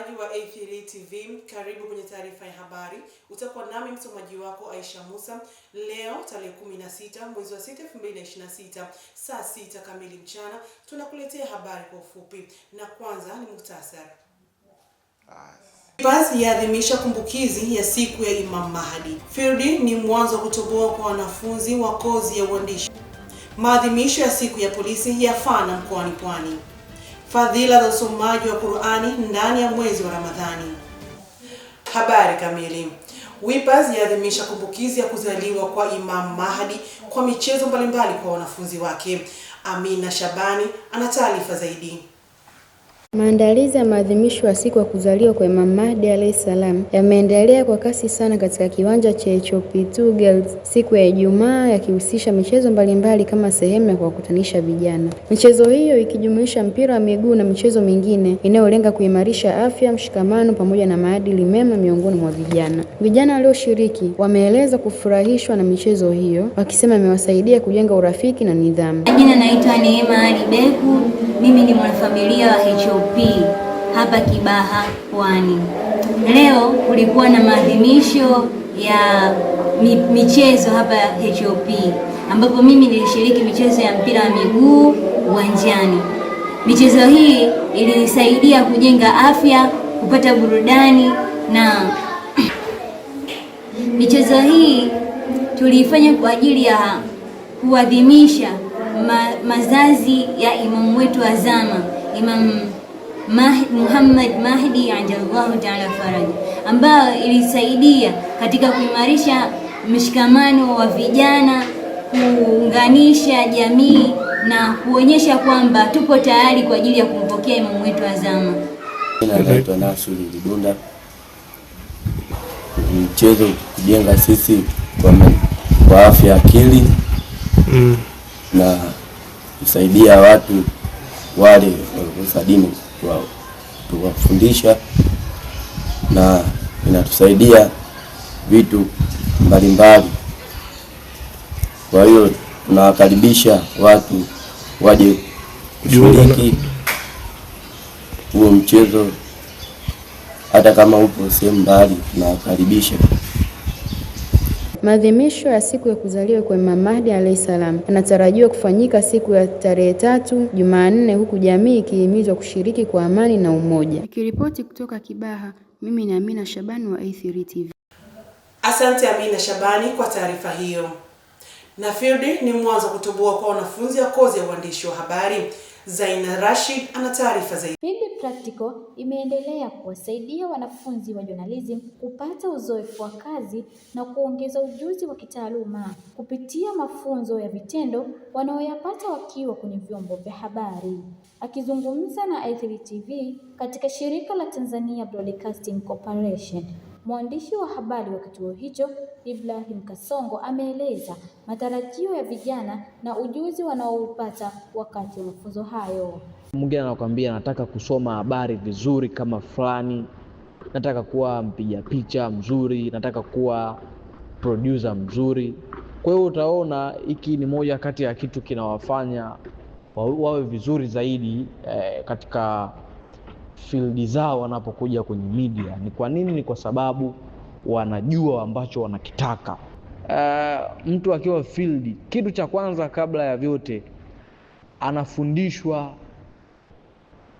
Mtazamaji wa A3 TV, karibu kwenye taarifa ya habari. Utakuwa nami msomaji wako Aisha Musa. Leo tarehe 16 mwezi wa 6 2026 saa 6 kamili mchana tunakuletea habari kwa ufupi, na kwanza ni muhtasari. Basi yaadhimisha kumbukizi ya siku ya Imam Mahdi. Field ni mwanzo wa kutoboa kwa wanafunzi wa kozi ya uandishi. Maadhimisho ya siku ya polisi yafana mkoani Pwani. Fadhila za usomaji wa Qur'ani ndani ya mwezi wa Ramadhani. Habari kamili. Wipers yaadhimisha kumbukizi ya kuzaliwa kwa Imam Mahdi kwa michezo mbalimbali kwa wanafunzi wake. Amina Shabani ana taarifa zaidi. Maandalizi ya maadhimisho ya siku ya kuzaliwa kwa Imam Mahdi alayhi salam yameendelea kwa kasi sana katika kiwanja cha HOP2 Girls siku ya Ijumaa, yakihusisha michezo mbalimbali kama sehemu ya kuwakutanisha vijana. Michezo hiyo ikijumuisha mpira wa miguu na michezo mingine inayolenga kuimarisha afya, mshikamano pamoja na maadili mema miongoni mwa vijana. Vijana walioshiriki wameeleza kufurahishwa na michezo hiyo, wakisema imewasaidia kujenga urafiki na nidhamu. Jina naitwa Neema Ali Beku. Mimi ni mwanafamilia wa HOP hapa Kibaha, Pwani. Leo kulikuwa na maadhimisho ya michezo hapa HOP, ambapo mimi nilishiriki michezo ya mpira wa miguu uwanjani. Michezo hii ilinisaidia kujenga afya, kupata burudani, na michezo hii tuliifanya kwa ajili ya kuadhimisha mazazi ya imamu wetu wa zama, Imam Muhammad Mahdi ajallahu ta'ala faraj, ambayo ilisaidia katika kuimarisha mshikamano wa vijana, kuunganisha jamii na kuonyesha kwamba tupo tayari kwa ajili ya kumpokea imamu wetu wa zama. Naitwa Nasuri Lidunda. Mchezo kujenga sisi kwa afya akili na kusaidia watu wale waliokosa dini tuwafundisha, na inatusaidia vitu mbalimbali. Kwa hiyo tunawakaribisha watu waje kushiriki huo mchezo, hata kama upo sehemu mbali tunawakaribisha. Maadhimisho ya siku ya kuzaliwa kwa Imam Mahdi alayhi salam yanatarajiwa kufanyika siku ya tarehe 3 Jumanne, huku jamii ikihimizwa kushiriki kwa amani na umoja. Nikiripoti kutoka Kibaha, mimi ni Amina Shabani wa A3 TV. Asante Amina Shabani kwa taarifa hiyo. Na Field ni mwanzo wa kutoboa kwa wanafunzi wa kozi ya uandishi wa habari. Zaina Rashid ana taarifa zaidi. Field Practical imeendelea kuwasaidia wanafunzi wa journalism kupata uzoefu wa kazi na kuongeza ujuzi wa kitaaluma kupitia mafunzo ya vitendo wanaoyapata wakiwa kwenye vyombo vya habari. Akizungumza na A3 TV katika shirika la Tanzania Broadcasting Corporation, mwandishi wa habari wa kituo hicho Ibrahim Kasongo ameeleza matarajio ya vijana na ujuzi wanaoupata wakati wa mafunzo hayo. Mwingine anakuambia nataka kusoma habari vizuri kama fulani, nataka kuwa mpiga picha mzuri, nataka kuwa producer mzuri. Kwa hiyo utaona hiki ni moja kati ya kitu kinawafanya wawe vizuri zaidi katika field zao wanapokuja kwenye media. Ni kwa nini? Ni kwa sababu wanajua ambacho wanakitaka. Mtu akiwa field, kitu cha kwanza kabla ya vyote anafundishwa.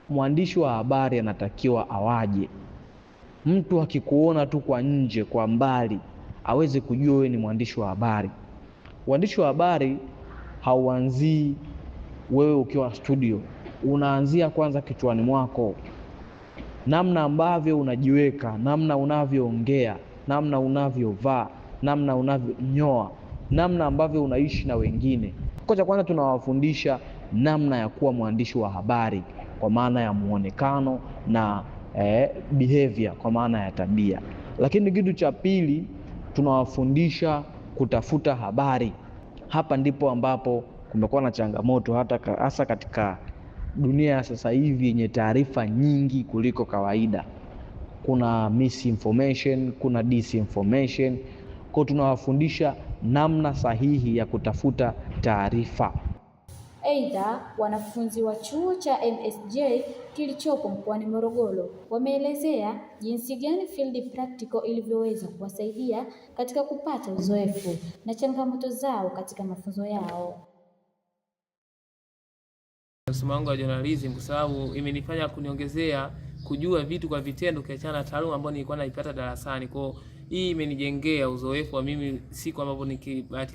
Mwandishi wa habari anatakiwa awaje. Mtu akikuona tu kwa nje, kwa mbali, aweze kujua wewe ni mwandishi wa habari. Uandishi wa habari hauanzii wewe ukiwa studio, unaanzia kwanza kichwani mwako. Namna ambavyo unajiweka, namna unavyoongea, namna unavyovaa, namna unavyonyoa, namna ambavyo unaishi na wengine. Kwa cha kwanza tunawafundisha namna ya kuwa mwandishi wa habari kwa maana ya muonekano na behavior kwa maana ya tabia. Lakini kitu cha pili tunawafundisha kutafuta habari. Hapa ndipo ambapo kumekuwa na changamoto hasa katika dunia ya sasa hivi yenye taarifa nyingi kuliko kawaida. Kuna misinformation, kuna disinformation. Kwa tunawafundisha namna sahihi ya kutafuta taarifa. Aidha, wanafunzi wa chuo cha MSJ kilichopo mkoani Morogoro wameelezea jinsi gani field practical ilivyoweza kuwasaidia katika kupata uzoefu na changamoto zao katika mafunzo yao. Masomo yangu ya journalism kwa sababu imenifanya kuniongezea kujua vitu kwa vitendo kiachana na taaluma ambayo nilikuwa naipata darasani. Kwa hii imenijengea uzoefu wa mimi siku ambapo